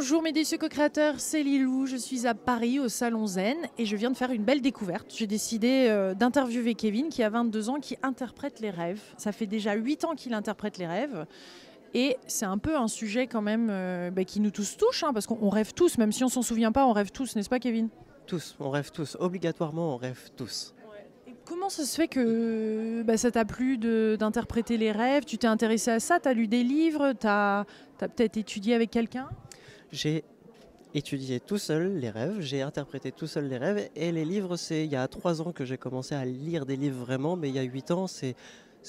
Bonjour mes déçus co-créateurs, c'est Lilou, je suis à Paris au Salon Zen et je viens de faire une belle découverte. J'ai décidé d'interviewer Kevin qui a 22 ans, qui interprète les rêves. Ça fait déjà 8 ans qu'il interprète les rêves et c'est un peu un sujet quand même qui nous tous touche, hein, parce qu'on rêve tous, même si on s'en souvient pas, on rêve tous, n'est-ce pas Kevin? Tous, on rêve tous, obligatoirement on rêve tous. Et comment ça se fait que ça t'a plu d'interpréter les rêves? Tu t'es intéressé à ça? Tu as lu des livres? Tu as peut-être étudié avec quelqu'un? J'ai étudié tout seul les rêves, j'ai interprété tout seul les rêves et les livres, c'est il y a 3 ans que j'ai commencé à lire des livres vraiment, mais il y a 8 ans c'est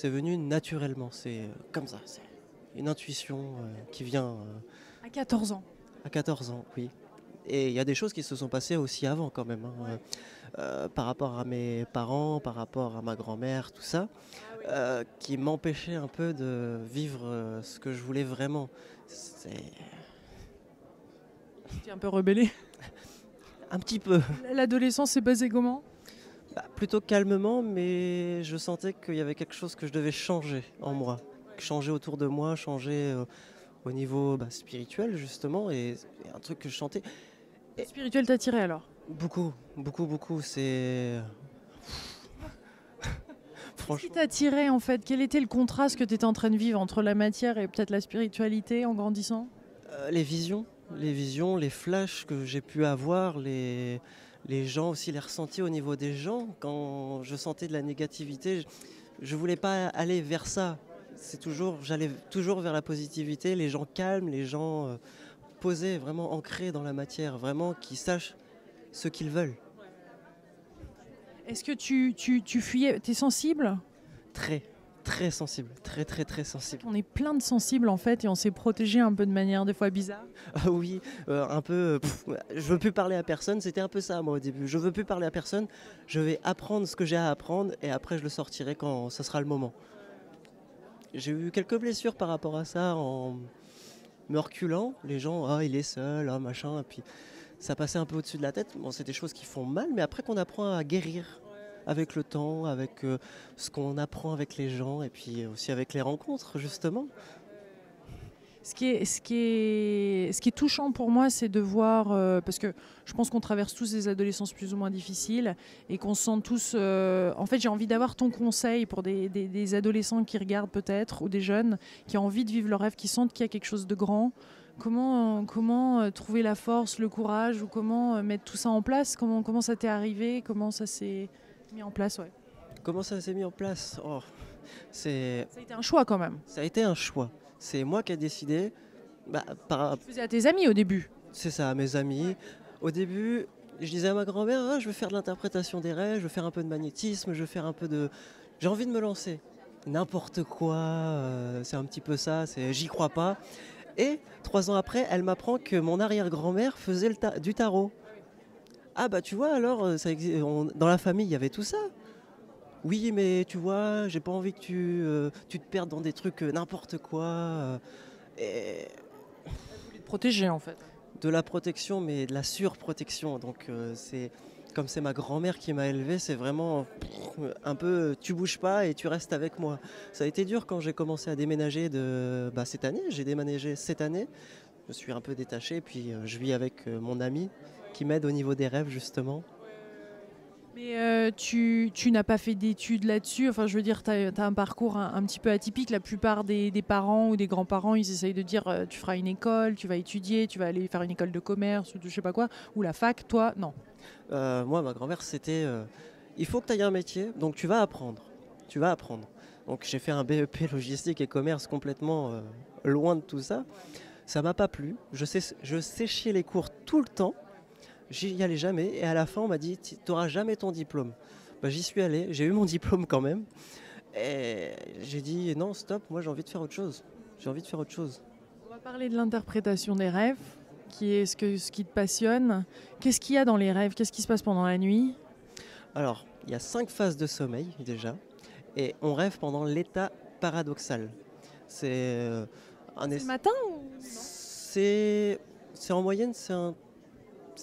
venu naturellement, c'est comme ça, c'est une intuition qui vient À 14 ans. à 14 ans, oui. Et il y a des choses qui se sont passées aussi avant quand même, hein, par rapport à mes parents, par rapport à ma grand-mère, tout ça, qui m'empêchaient un peu de vivre ce que je voulais vraiment. C'est Tu es un peu rebellé. un petit peu. L'adolescence s'est passée comment? Plutôt calmement, mais je sentais qu'il y avait quelque chose que je devais changer en moi. Changer autour de moi, changer au niveau spirituel justement, et un truc que je chantais. Le spirituel t'attirait alors? Beaucoup, beaucoup, beaucoup. C'est. Qu'est-ce qui Franchement. t'attirait en fait? Quel était le contraste que tu étais en train de vivre entre la matière et peut-être la spiritualité en grandissant? Les visions, les flashs que j'ai pu avoir, les gens aussi, les ressentis au niveau des gens. Quand je sentais de la négativité, je voulais pas aller vers ça. J'allais toujours vers la positivité, les gens calmes, les gens posés, vraiment ancrés dans la matière, vraiment qui sachent ce qu'ils veulent. Est-ce que tu fuyais? T'es sensible? Très, très sensible, très, très, très sensible. On est plein de sensibles en fait et on s'est protégé un peu de manière des fois bizarre. Ah oui, un peu. Je veux plus parler à personne. C'était un peu ça moi au début. Je veux plus parler à personne. Je vais apprendre ce que j'ai à apprendre et après je le sortirai quand ce sera le moment. J'ai eu quelques blessures par rapport à ça en me reculant. Les gens, ah il est seul, ah machin. Et puis ça passait un peu au-dessus de la tête. Bon, c'est des choses qui font mal, mais après qu'on apprend à guérir avec le temps, avec ce qu'on apprend avec les gens et puis aussi avec les rencontres justement. Ce qui est touchant pour moi, c'est de voir, parce que je pense qu'on traverse tous des adolescences plus ou moins difficiles et qu'on se sent tous... en fait, j'ai envie d'avoir ton conseil pour des adolescents qui regardent peut-être, ou des jeunes qui ont envie de vivre leur rêve, qui sentent qu'il y a quelque chose de grand. Comment trouver la force, le courage, ou comment mettre tout ça en place? Comment ça t'est arrivé? Comment ça s'est mis en place? Ouais. Comment ça s'est mis en place? Oh, c'est Ça a été un choix quand même. Ça a été un choix. C'est moi qui ai décidé. Bah, par- Tu faisais à tes amis au début. c'est ça, à mes amis. Au début, je disais à ma grand-mère, ah, je veux faire de l'interprétation des rêves, je veux faire un peu de magnétisme, je veux faire un peu de. J'ai envie de me lancer. N'importe quoi, c'est un petit peu ça, j'y crois pas. Et 3 ans après, elle m'apprend que mon arrière-grand-mère faisait du tarot. Ah bah tu vois, alors, dans la famille, il y avait tout ça. Oui, mais tu vois, j'ai pas envie que tu te perdes dans des trucs n'importe quoi. Et Protégé en fait. de la protection, mais de la surprotection. Donc comme c'est ma grand-mère qui m'a élevé, c'est vraiment un peu tu bouges pas et tu restes avec moi. Ça a été dur quand j'ai commencé à déménager cette année. J'ai déménagé cette année. Je me suis un peu détaché, puis je vis avec mon ami qui m'aide au niveau des rêves justement. Mais tu n'as pas fait d'études là-dessus. Enfin, je veux dire, tu as un parcours un petit peu atypique. La plupart des parents ou des grands-parents, ils essayent de dire tu feras une école, tu vas étudier, tu vas aller faire une école de commerce ou de je sais pas quoi, ou la fac. Toi, non. Moi, ma grand-mère, c'était il faut que tu ailles un métier, donc tu vas apprendre. Tu vas apprendre. Donc j'ai fait un BEP logistique et commerce complètement loin de tout ça. Ça m'a pas plu. Je séchais les cours tout le temps. J'y allais jamais. Et à la fin, on m'a dit tu n'auras jamais ton diplôme. J'y suis allé. J'ai eu mon diplôme quand même. Et j'ai dit non, stop. Moi, j'ai envie de faire autre chose. J'ai envie de faire autre chose. On va parler de l'interprétation des rêves, qui est ce qui te passionne. Qu'est-ce qu'il y a dans les rêves? Qu'est-ce qui se passe pendant la nuit? Alors, il y a 5 phases de sommeil déjà. Et on rêve pendant l'état paradoxal. C'est un C'est es- le matin ou... c'est en moyenne, c'est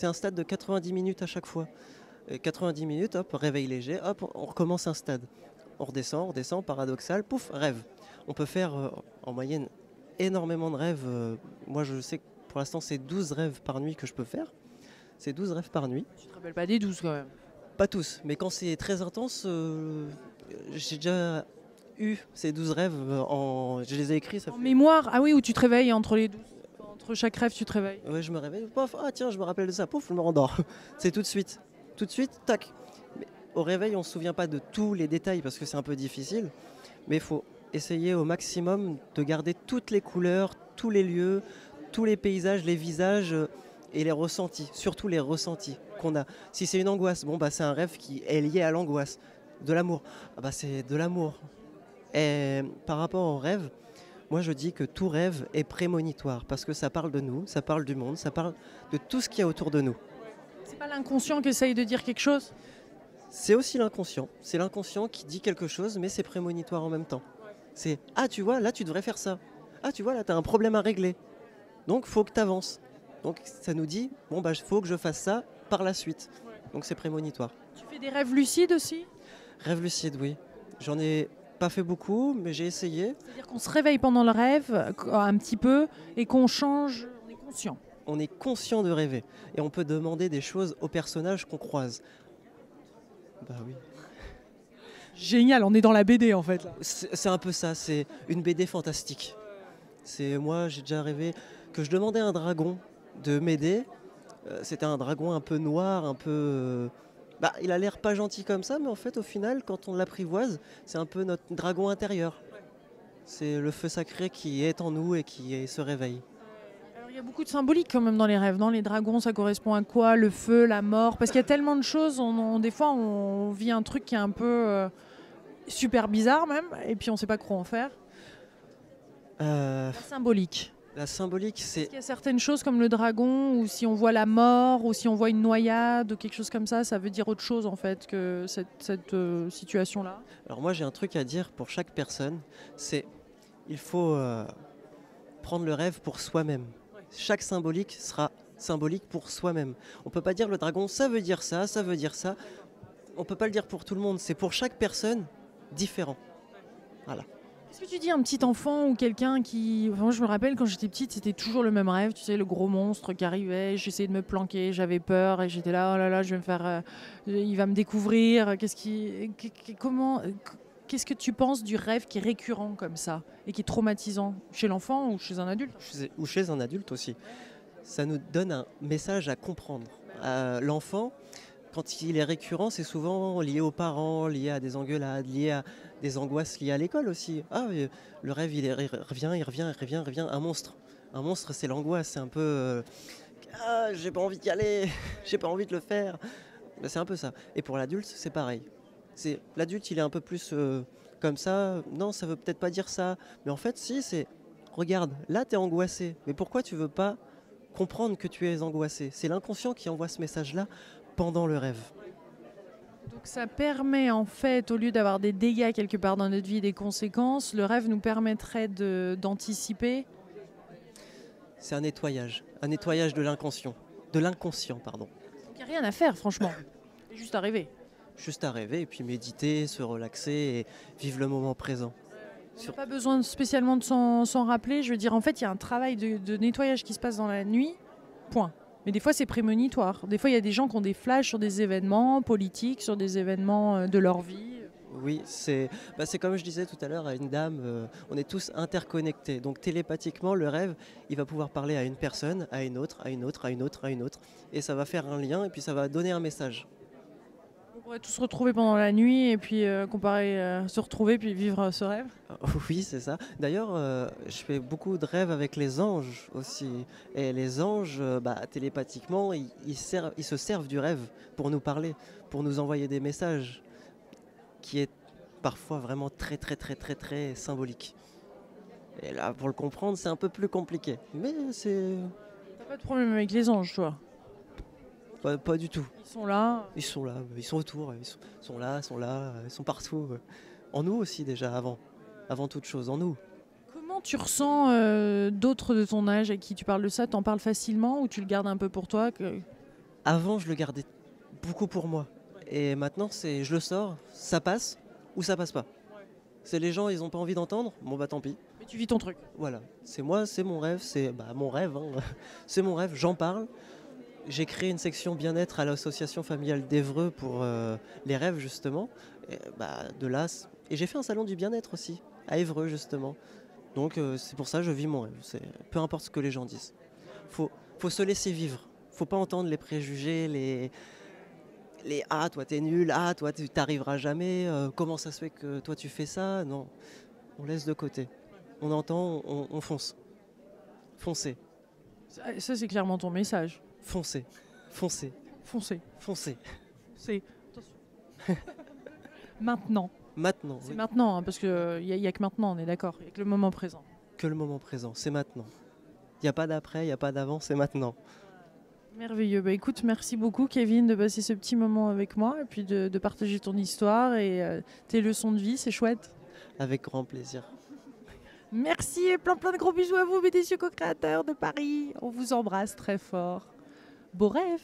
un stade de 90 minutes à chaque fois. Et 90 minutes, hop, réveil léger, hop, on recommence un stade. On redescend, paradoxal, pouf, rêve. On peut faire en moyenne énormément de rêves. Moi, je sais que Pour l'instant, c'est 12 rêves par nuit que je peux faire. C'est 12 rêves par nuit. Tu te rappelles pas des 12 quand même. Pas tous, mais quand c'est très intense, j'ai déjà eu ces 12 rêves. Je les ai écrits. Ça En fait... mémoire, ah oui, où tu te réveilles entre les 12. Entre chaque rêve, tu te réveilles. Ouais, je me réveille, pof, ah tiens, je me rappelle de ça, pouf, je me rendors. C'est tout de suite. Tout de suite, tac. Mais au réveil, on ne se souvient pas de tous les détails parce que c'est un peu difficile. Mais il faut essayer au maximum de garder toutes les couleurs, tous les lieux, tous les paysages, les visages et les ressentis. Surtout les ressentis qu'on a. Si c'est une angoisse, bon bah c'est un rêve qui est lié à l'angoisse. De l'amour, ah bah c'est de l'amour. Et par rapport au rêve, moi je dis que tout rêve est prémonitoire parce que ça parle de nous, ça parle du monde, ça parle de tout ce qu'il y a autour de nous. C'est pas l'inconscient qui essaye de dire quelque chose? C'est aussi l'inconscient. C'est l'inconscient qui dit quelque chose, mais c'est prémonitoire en même temps. C'est « Ah, tu vois, là, tu devrais faire ça. Ah, tu vois, là, tu as un problème à régler. Donc, il faut que tu avances. » Donc, ça nous dit « Bon, bah, il faut que je fasse ça par la suite. » Donc, c'est prémonitoire. Tu fais des rêves lucides aussi? Rêve lucide, oui. J'en ai pas fait beaucoup, mais j'ai essayé. C'est-à-dire qu'on se réveille pendant le rêve, un petit peu, et qu'on change, on est conscient. On est conscient de rêver. Et on peut demander des choses aux personnages qu'on croise. Bah oui. Génial, on est dans la BD en fait. Là. C'est un peu ça, c'est une BD fantastique. C'est moi, j'ai déjà rêvé que je demandais à un dragon de m'aider. C'était un dragon un peu noir, un peu... Bah, il a l'air pas gentil comme ça, mais en fait, au final, quand on l'apprivoise, c'est un peu notre dragon intérieur. C'est le feu sacré qui est en nous et qui se réveille. Alors, il y a beaucoup de symbolique quand même dans les rêves. Dans les dragons, ça correspond à quoi? Le feu, la mort? Parce qu'il y a tellement de choses. Des fois, on vit un truc qui est un peu super bizarre même, et puis on ne sait pas quoi en faire. Symbolique. La symbolique, c'est... Il y a certaines choses comme le dragon, ou si on voit la mort, ou si on voit une noyade, ou quelque chose comme ça veut dire autre chose en fait que cette situation-là. Alors moi, j'ai un truc à dire pour chaque personne, c'est il faut prendre le rêve pour soi-même. Chaque symbolique sera symbolique pour soi-même. On ne peut pas dire le dragon, ça veut dire ça, ça veut dire ça. On ne peut pas le dire pour tout le monde, c'est pour chaque personne différent. Voilà. Est-ce que tu dis à un petit enfant ou quelqu'un qui... Enfin, moi, je me rappelle quand j'étais petite, c'était toujours le même rêve. Tu sais, le gros monstre qui arrivait, j'essayais de me planquer, j'avais peur et j'étais là, oh là là, je vais me faire... il va me découvrir. Qu'est-ce que tu penses du rêve qui est récurrent comme ça et qui est traumatisant chez l'enfant ou chez un adulte? Ou chez un adulte aussi. Ça nous donne un message à comprendre. L'enfant, quand il est récurrent, c'est souvent lié aux parents, lié à des engueulades, lié à des angoisses liées à l'école aussi. Ah, le rêve, il revient. Un monstre. Un monstre, c'est l'angoisse. C'est un peu... ah, j'ai pas envie d'y aller, j'ai pas envie de le faire. Ben, c'est un peu ça. Et pour l'adulte, c'est pareil. L'adulte, il est un peu plus comme ça. Non, ça veut peut-être pas dire ça. Mais en fait, si, c'est... Regarde, là, tu es angoissé. Mais pourquoi tu veux pas comprendre que tu es angoissé? C'est l'inconscient qui envoie ce message-là pendant le rêve. Donc ça permet en fait, au lieu d'avoir des dégâts quelque part dans notre vie, des conséquences, le rêve nous permettrait d'anticiper. C'est un nettoyage de l'inconscient. De l'inconscient, pardon. Il n'y a rien à faire, franchement. C'est juste à rêver. Juste à rêver et puis méditer, se relaxer et vivre le moment présent. On n'a pas besoin spécialement de s'en rappeler. Je veux dire, en fait, il y a un travail de nettoyage qui se passe dans la nuit, point. Mais des fois, c'est prémonitoire. Des fois, il y a des gens qui ont des flashs sur des événements politiques, sur des événements de leur vie. Oui, c'est comme je disais tout à l'heure à une dame, on est tous interconnectés. Donc télépathiquement, le rêve, il va pouvoir parler à une personne, à une autre, à une autre, à une autre, à une autre. Et ça va faire un lien et puis ça va donner un message. On pourrait tous se retrouver pendant la nuit et puis se retrouver puis vivre ce rêve. Oui, c'est ça. D'ailleurs, je fais beaucoup de rêves avec les anges aussi. Et les anges, télépathiquement, ils se servent du rêve pour nous parler, pour nous envoyer des messages, qui est parfois vraiment très, très, très, très, très symbolique. Et là, pour le comprendre, c'est un peu plus compliqué. Mais c'est... T'as pas de problème avec les anges, toi? Pas du tout. Ils sont là. Ils sont là, ils sont autour, ils sont là, ils sont partout. En nous aussi déjà, avant toute chose, en nous. Comment tu ressens d'autres de ton âge à qui tu parles de ça? T'en parles facilement ou tu le gardes un peu pour toi Avant, je le gardais beaucoup pour moi. Et maintenant, je le sors, ça passe ou ça passe pas. C'est les gens, ils n'ont pas envie d'entendre, bon bah tant pis. Mais Tu vis ton truc. Voilà, c'est moi, c'est mon rêve, c'est mon rêve, hein. C'est mon rêve, j'en parle. J'ai créé une section bien-être à l'association familiale d'Évreux pour les rêves justement. Et, de là, et j'ai fait un salon du bien-être aussi, à Évreux justement. Donc c'est pour ça que je vis mon rêve, peu importe ce que les gens disent. Faut se laisser vivre, faut pas entendre les préjugés, les ah toi t'es nul, ah toi tu t'arriveras jamais, comment ça se fait que toi tu fais ça, non, on laisse de côté. On entend, on fonce. Foncez, Ça, c'est clairement ton message. foncez, foncez, Foncez. foncez. C'est maintenant. Maintenant, C'est oui. maintenant, hein, parce qu'il n'y a que maintenant, on est d'accord. Il n'y a que le moment présent. Que le moment présent, c'est maintenant. Il n'y a pas d'après, il n'y a pas d'avant, c'est maintenant. Merveilleux. Bah, écoute, merci beaucoup, Kevin, de passer ce petit moment avec moi et puis de partager ton histoire et tes leçons de vie. C'est chouette. Avec grand plaisir. Merci et plein de gros bisous à vous, mes décieux co-créateurs de Paris. On vous embrasse très fort. Beau rêve.